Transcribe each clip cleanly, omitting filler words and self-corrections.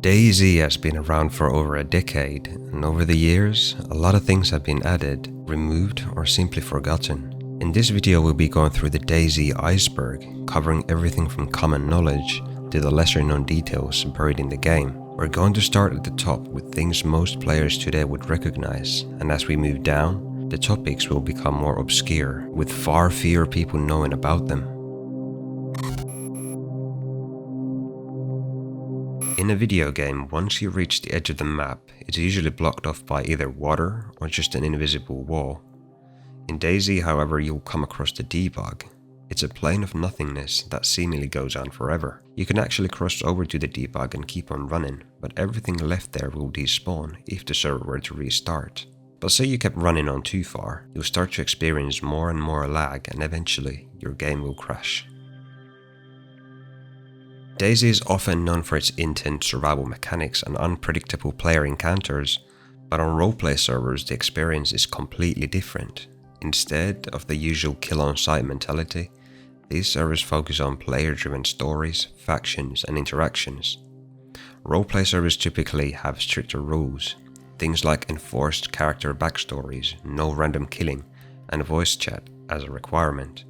DayZ has been around for over a decade, and over the years, a lot of things have been added, removed, or simply forgotten. In this video we'll be going through the DayZ Iceberg, covering everything from common knowledge to the lesser known details buried in the game. We're going to start at the top with things most players today would recognize, and as we move down, the topics will become more obscure, with far fewer people knowing about them. In a video game, once you reach the edge of the map, it's usually blocked off by either water or just an invisible wall. In DayZ, however, you'll come across the debug. It's a plane of nothingness that seemingly goes on forever. You can actually cross over to the debug and keep on running, but everything left there will despawn if the server were to restart. But say you kept running on too far, you'll start to experience more and more lag, and eventually your game will crash. DayZ is often known for its intense survival mechanics and unpredictable player encounters, but on roleplay servers the experience is completely different. Instead of the usual kill-on-sight mentality, these servers focus on player-driven stories, factions, and interactions. Roleplay servers typically have stricter rules, things like enforced character backstories, no random killing, and voice chat as a requirement.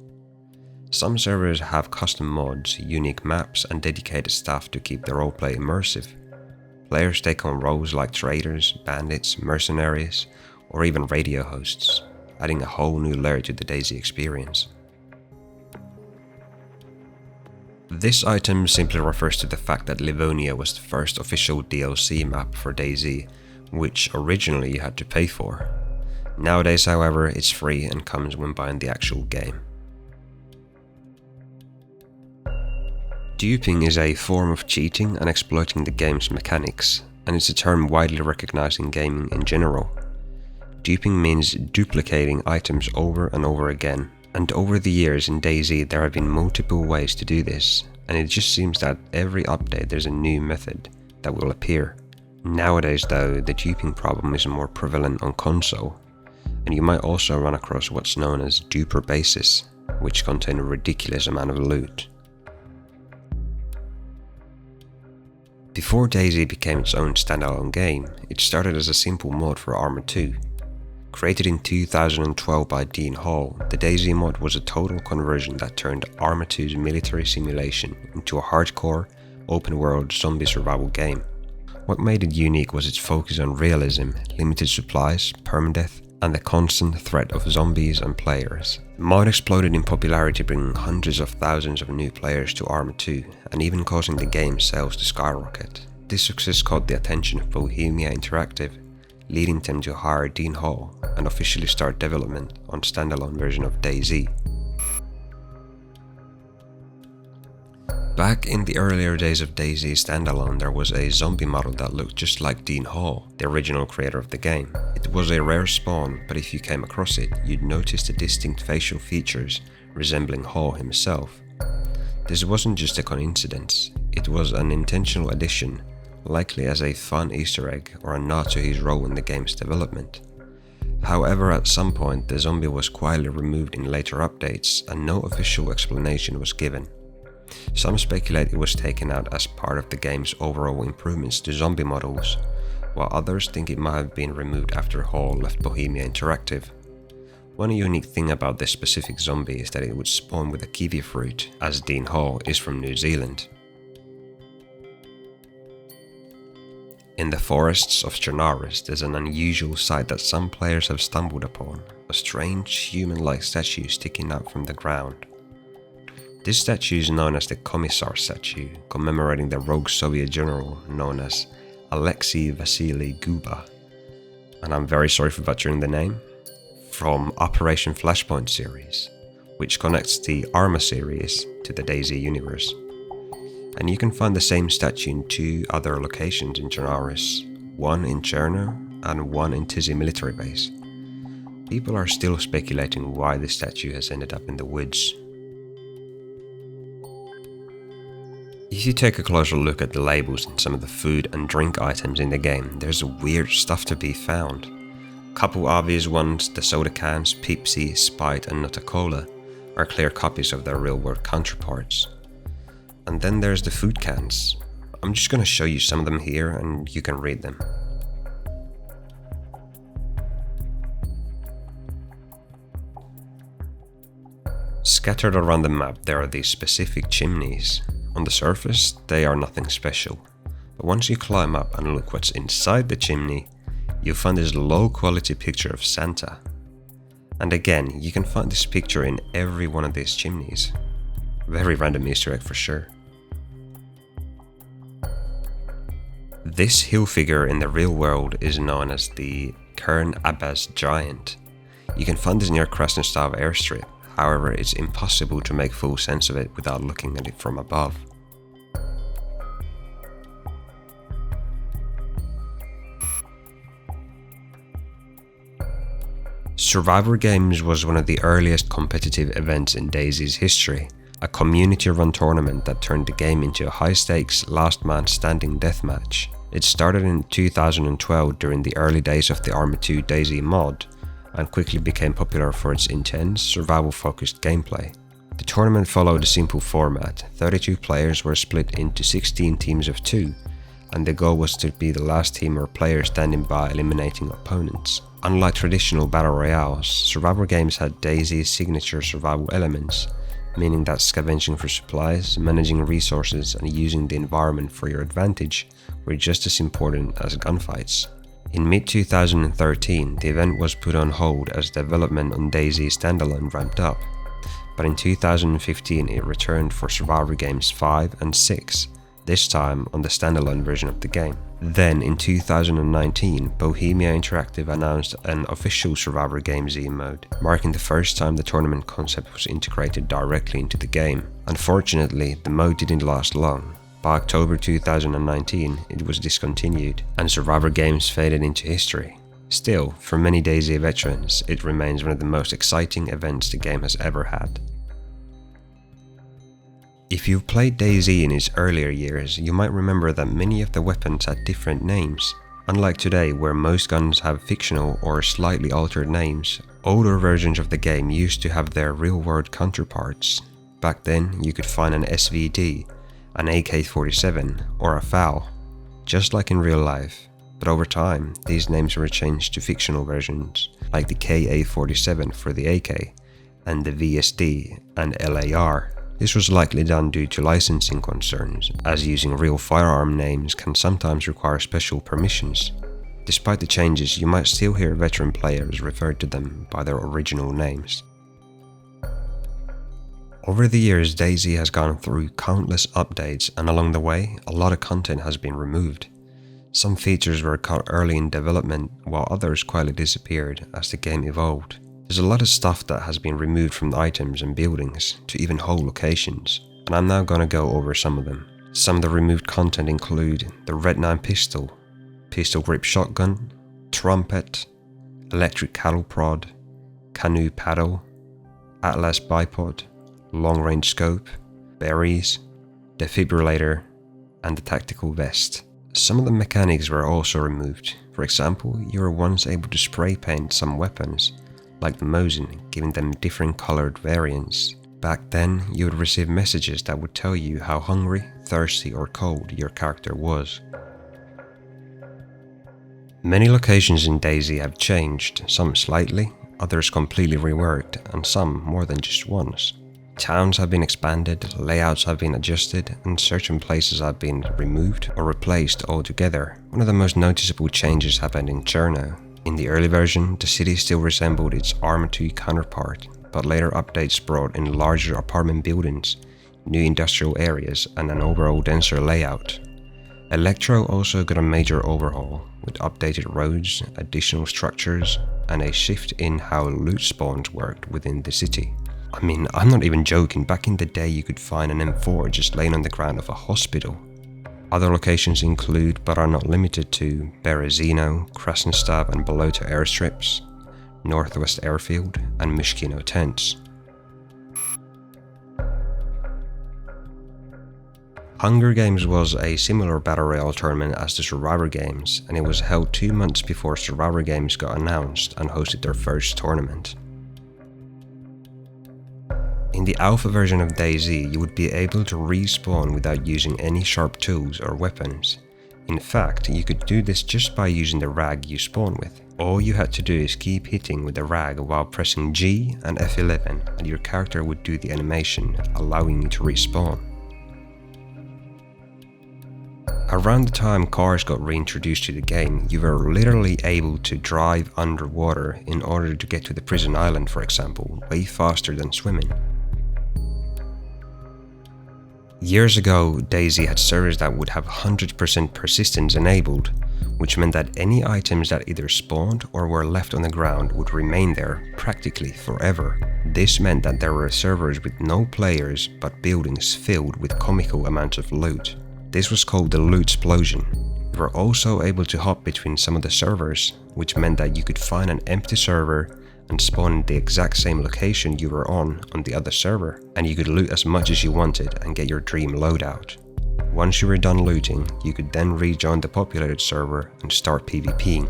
Some servers have custom mods, unique maps, and dedicated staff to keep the roleplay immersive. Players take on roles like traders, bandits, mercenaries, or even radio hosts, adding a whole new layer to the DayZ experience. This item simply refers to the fact that Livonia was the first official DLC map for DayZ, which originally you had to pay for. Nowadays, however, it's free and comes when buying the actual game. Duping is a form of cheating and exploiting the game's mechanics, and it's a term widely recognized in gaming in general. Duping means duplicating items over and over again, and over the years in DayZ there have been multiple ways to do this, and it just seems that every update there's a new method that will appear. Nowadays though, the duping problem is more prevalent on console, and you might also run across what's known as duper bases, which contain a ridiculous amount of loot. Before DayZ became its own standalone game, it started as a simple mod for Arma 2. Created in 2012 by Dean Hall, the DayZ mod was a total conversion that turned Arma 2's military simulation into a hardcore, open-world zombie survival game. What made it unique was its focus on realism, limited supplies, permadeath, and the constant threat of zombies and players. The mod exploded in popularity, bringing hundreds of thousands of new players to Arma 2, and even causing the game's sales to skyrocket. This success caught the attention of Bohemia Interactive, leading them to hire Dean Hall and officially start development on standalone version of DayZ. Back in the earlier days of DayZ standalone, there was a zombie model that looked just like Dean Hall, the original creator of the game. It was a rare spawn, but if you came across it, you'd notice the distinct facial features resembling Hall himself. This wasn't just a coincidence, it was an intentional addition, likely as a fun Easter egg or a nod to his role in the game's development. However, at some point the zombie was quietly removed in later updates and no official explanation was given. Some speculate it was taken out as part of the game's overall improvements to zombie models, while others think it might have been removed after Hall left Bohemia Interactive. One unique thing about this specific zombie is that it would spawn with a kiwi fruit, as Dean Hall is from New Zealand. In the forests of Cerne Abbas, there's an unusual sight that some players have stumbled upon, a strange human-like statue sticking out from the ground. This statue is known as the Commissar statue, commemorating the rogue Soviet general known as Alexei Vasily Guba, and I'm very sorry for butchering the name, from Operation Flashpoint series, which connects the Arma series to the DayZ universe. And you can find the same statue in two other locations in Cerne Abbas, one in Cerne and one in DayZ military base. People are still speculating why the statue has ended up in the woods. If you take a closer look at the labels and some of the food and drink items in the game, there's weird stuff to be found. Couple obvious ones, the soda cans, Pepsi, Sprite and Nuta-Cola, are clear copies of their real world counterparts. And then there's the food cans. I'm just going to show you some of them here and you can read them. Scattered around the map there are these specific chimneys. On the surface they are nothing special, but once you climb up and look what's inside the chimney, you'll find this low quality picture of Santa. And again, you can find this picture in every one of these chimneys. Very random Easter egg for sure. This hill figure in the real world is known as the Cerne Abbas giant. You can find this near Krasnostav airstrip, however it's impossible to make full sense of it without looking at it from above. Survivor Games was one of the earliest competitive events in DayZ's history, a community-run tournament that turned the game into a high-stakes, last-man-standing deathmatch. It started in 2012 during the early days of the Arma 2 DayZ mod, and quickly became popular for its intense, survival-focused gameplay. The tournament followed a simple format. 32 players were split into 16 teams of 2, and the goal was to be the last team or player standing by eliminating opponents. Unlike traditional battle royales, Survivor Games had DayZ's signature survival elements, meaning that scavenging for supplies, managing resources, and using the environment for your advantage were just as important as gunfights. In mid-2013, the event was put on hold as development on DayZ standalone ramped up, but in 2015 it returned for Survivor Games 5 and 6, this time on the standalone version of the game. Then in 2019, Bohemia Interactive announced an official Survivor Games Z mode, marking the first time the tournament concept was integrated directly into the game. Unfortunately, the mode didn't last long. By October 2019, it was discontinued, and Survivor Games faded into history. Still, for many DayZ veterans, it remains one of the most exciting events the game has ever had. If you've played DayZ in its earlier years, you might remember that many of the weapons had different names. Unlike today, where most guns have fictional or slightly altered names, older versions of the game used to have their real-world counterparts. Back then, you could find an SVD, an AK-47, or a FAL, just like in real life. But over time, these names were changed to fictional versions, like the KA-47 for the AK, and the VSD and LAR. This was likely done due to licensing concerns, as using real firearm names can sometimes require special permissions. Despite the changes, you might still hear veteran players refer to them by their original names. Over the years, DayZ has gone through countless updates, and along the way, a lot of content has been removed. Some features were cut early in development, while others quietly disappeared as the game evolved. There's a lot of stuff that has been removed from the items and buildings, to even whole locations, and I'm now gonna go over some of them. Some of the removed content include the Red 9 pistol, pistol grip shotgun, trumpet, electric cattle prod, canoe paddle, Atlas bipod, long range scope, berries, defibrillator, and the tactical vest. Some of the mechanics were also removed. For example, you were once able to spray paint some weapons, like the Mosin, giving them different colored variants. Back then, you would receive messages that would tell you how hungry, thirsty, or cold your character was. Many locations in DayZ have changed, some slightly, others completely reworked, and some more than just once. Towns have been expanded, layouts have been adjusted, and certain places have been removed or replaced altogether. One of the most noticeable changes happened in Cerne. In the early version, the city still resembled its Arma 2 counterpart, but later updates brought in larger apartment buildings, new industrial areas, and an overall denser layout. Electro also got a major overhaul, with updated roads, additional structures, and a shift in how loot spawns worked within the city. I mean, I'm not even joking, back in the day you could find an M4 just laying on the ground of a hospital. Other locations include, but are not limited to, Berezino, Krasnostav and Bolota airstrips, Northwest Airfield, and Mishkino tents. Hunger Games was a similar battle royale tournament as the Survivor Games, and it was held 2 months before Survivor Games got announced and hosted their first tournament. In the alpha version of DayZ, you would be able to respawn without using any sharp tools or weapons. In fact, you could do this just by using the rag you spawn with. All you had to do is keep hitting with the rag while pressing G and F11 and your character would do the animation, allowing you to respawn. Around the time cars got reintroduced to the game, you were literally able to drive underwater in order to get to the prison island, for example, way faster than swimming. Years ago, DayZ had servers that would have 100% persistence enabled, which meant that any items that either spawned or were left on the ground would remain there practically forever. This meant that there were servers with no players but buildings filled with comical amounts of loot. This was called the loot explosion. You were also able to hop between some of the servers, which meant that you could find an empty server and spawn in the exact same location you were on the other server, and you could loot as much as you wanted and get your dream loadout. Once you were done looting, you could then rejoin the populated server and start PvPing.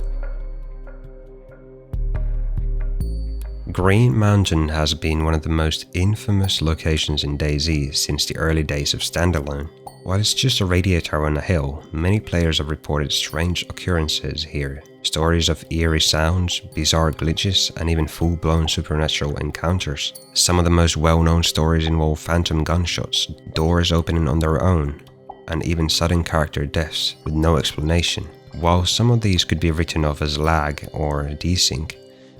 Green Mountain has been one of the most infamous locations in DayZ since the early days of standalone. While it's just a radiator on a hill, many players have reported strange occurrences here. Stories of eerie sounds, bizarre glitches, and even full-blown supernatural encounters. Some of the most well-known stories involve phantom gunshots, doors opening on their own, and even sudden character deaths with no explanation. While some of these could be written off as lag or desync,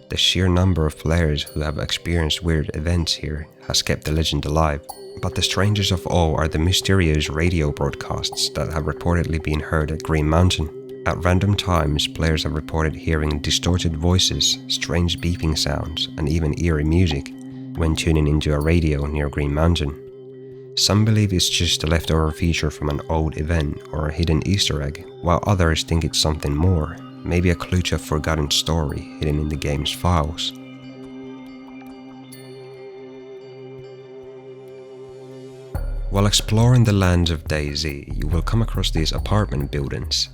the sheer number of players who have experienced weird events here has kept the legend alive. But the strangest of all are the mysterious radio broadcasts that have reportedly been heard at Green Mountain. At random times, players have reported hearing distorted voices, strange beeping sounds, and even eerie music when tuning into a radio near Green Mountain. Some believe it's just a leftover feature from an old event or a hidden Easter egg, while others think it's something more, maybe a clue to a forgotten story hidden in the game's files. While exploring the lands of DayZ, you will come across these apartment buildings.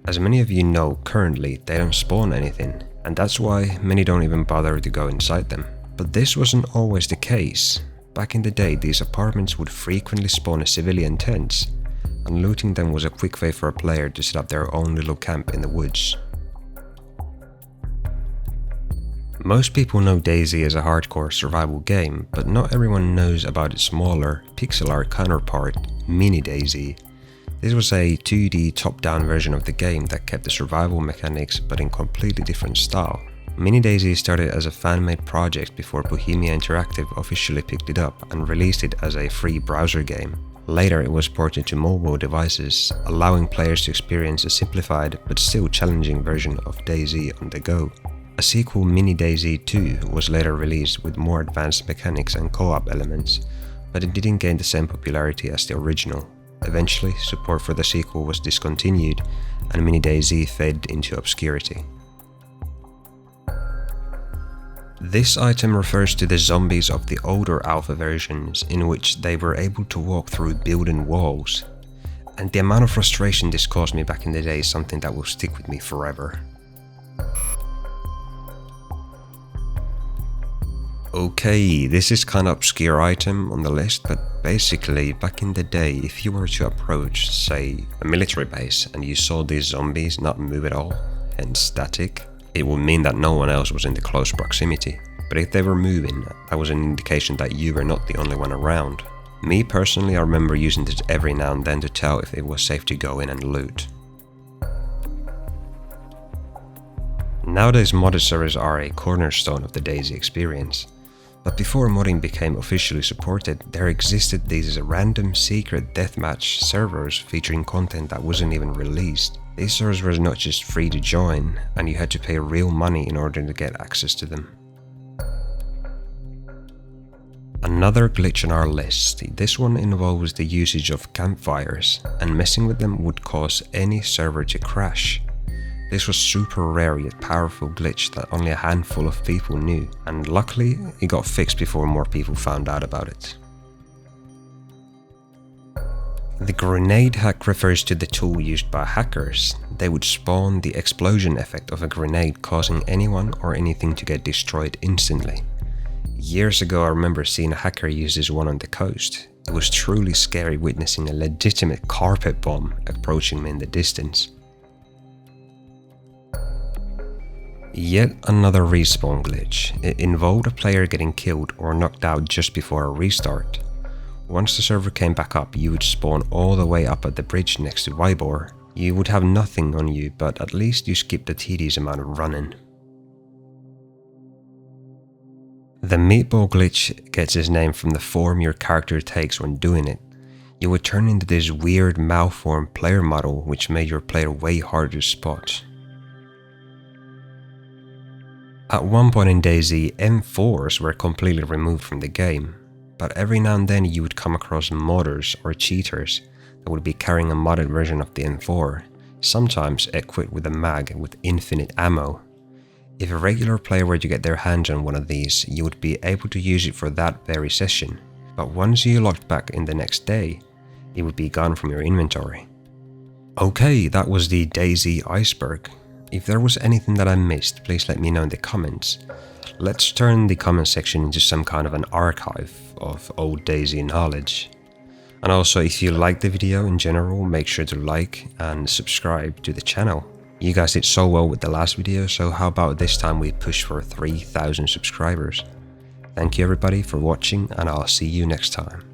As many of you know, currently they don't spawn anything, and that's why many don't even bother to go inside them. But this wasn't always the case. Back in the day, these apartments would frequently spawn civilian tents, and looting them was a quick way for a player to set up their own little camp in the woods. Most people know DayZ as a hardcore survival game, but not everyone knows about its smaller, pixel art counterpart, Mini DayZ. This was a 2D top-down version of the game that kept the survival mechanics but in completely different style. Mini DayZ started as a fan-made project before Bohemia Interactive officially picked it up and released it as a free browser game. Later it was ported to mobile devices, allowing players to experience a simplified but still challenging version of DayZ on the go. A sequel, Mini DayZ 2, was later released with more advanced mechanics and co-op elements, but it didn't gain the same popularity as the original. Eventually, support for the sequel was discontinued and Mini DayZ faded into obscurity. This item refers to the zombies of the older alpha versions, in which they were able to walk through building walls. And the amount of frustration this caused me back in the day is something that will stick with me forever. Okay, this is kind of obscure item on the list, but basically back in the day, if you were to approach, say, a military base and you saw these zombies not move at all, hence static, it would mean that no one else was in the close proximity. But if they were moving, that was an indication that you were not the only one around. Me personally, I remember using this every now and then to tell if it was safe to go in and loot. Nowadays, modded servers are a cornerstone of the DayZ experience. But before modding became officially supported, there existed these random secret deathmatch servers featuring content that wasn't even released. These servers were not just free to join, and you had to pay real money in order to get access to them. Another glitch on our list. This one involves the usage of campfires, and messing with them would cause any server to crash. This was super rare yet powerful glitch that only a handful of people knew, and luckily it got fixed before more people found out about it. The grenade hack refers to the tool used by hackers. They would spawn the explosion effect of a grenade, causing anyone or anything to get destroyed instantly. Years ago I remember seeing a hacker use this one on the coast. It was truly scary witnessing a legitimate carpet bomb approaching me in the distance. Yet another respawn glitch. It involved a player getting killed or knocked out just before a restart. Once the server came back up, you would spawn all the way up at the bridge next to Vybor. You would have nothing on you, but at least you skipped the tedious amount of running. The meatball glitch gets its name from the form your character takes when doing it. You would turn into this weird malformed player model which made your player way harder to spot. At one point in DayZ, M4s were completely removed from the game, but every now and then you would come across modders or cheaters that would be carrying a modded version of the M4, sometimes equipped with a mag with infinite ammo. If a regular player were to get their hands on one of these, you would be able to use it for that very session, but once you logged back in the next day, it would be gone from your inventory. Okay, that was the DayZ Iceberg. If there was anything that I missed, please let me know in the comments. Let's turn the comment section into some kind of an archive of old DayZ knowledge. And also, if you liked the video in general, make sure to like and subscribe to the channel. You guys did so well with the last video, so how about this time we push for 3,000 subscribers? Thank you everybody for watching, and I'll see you next time.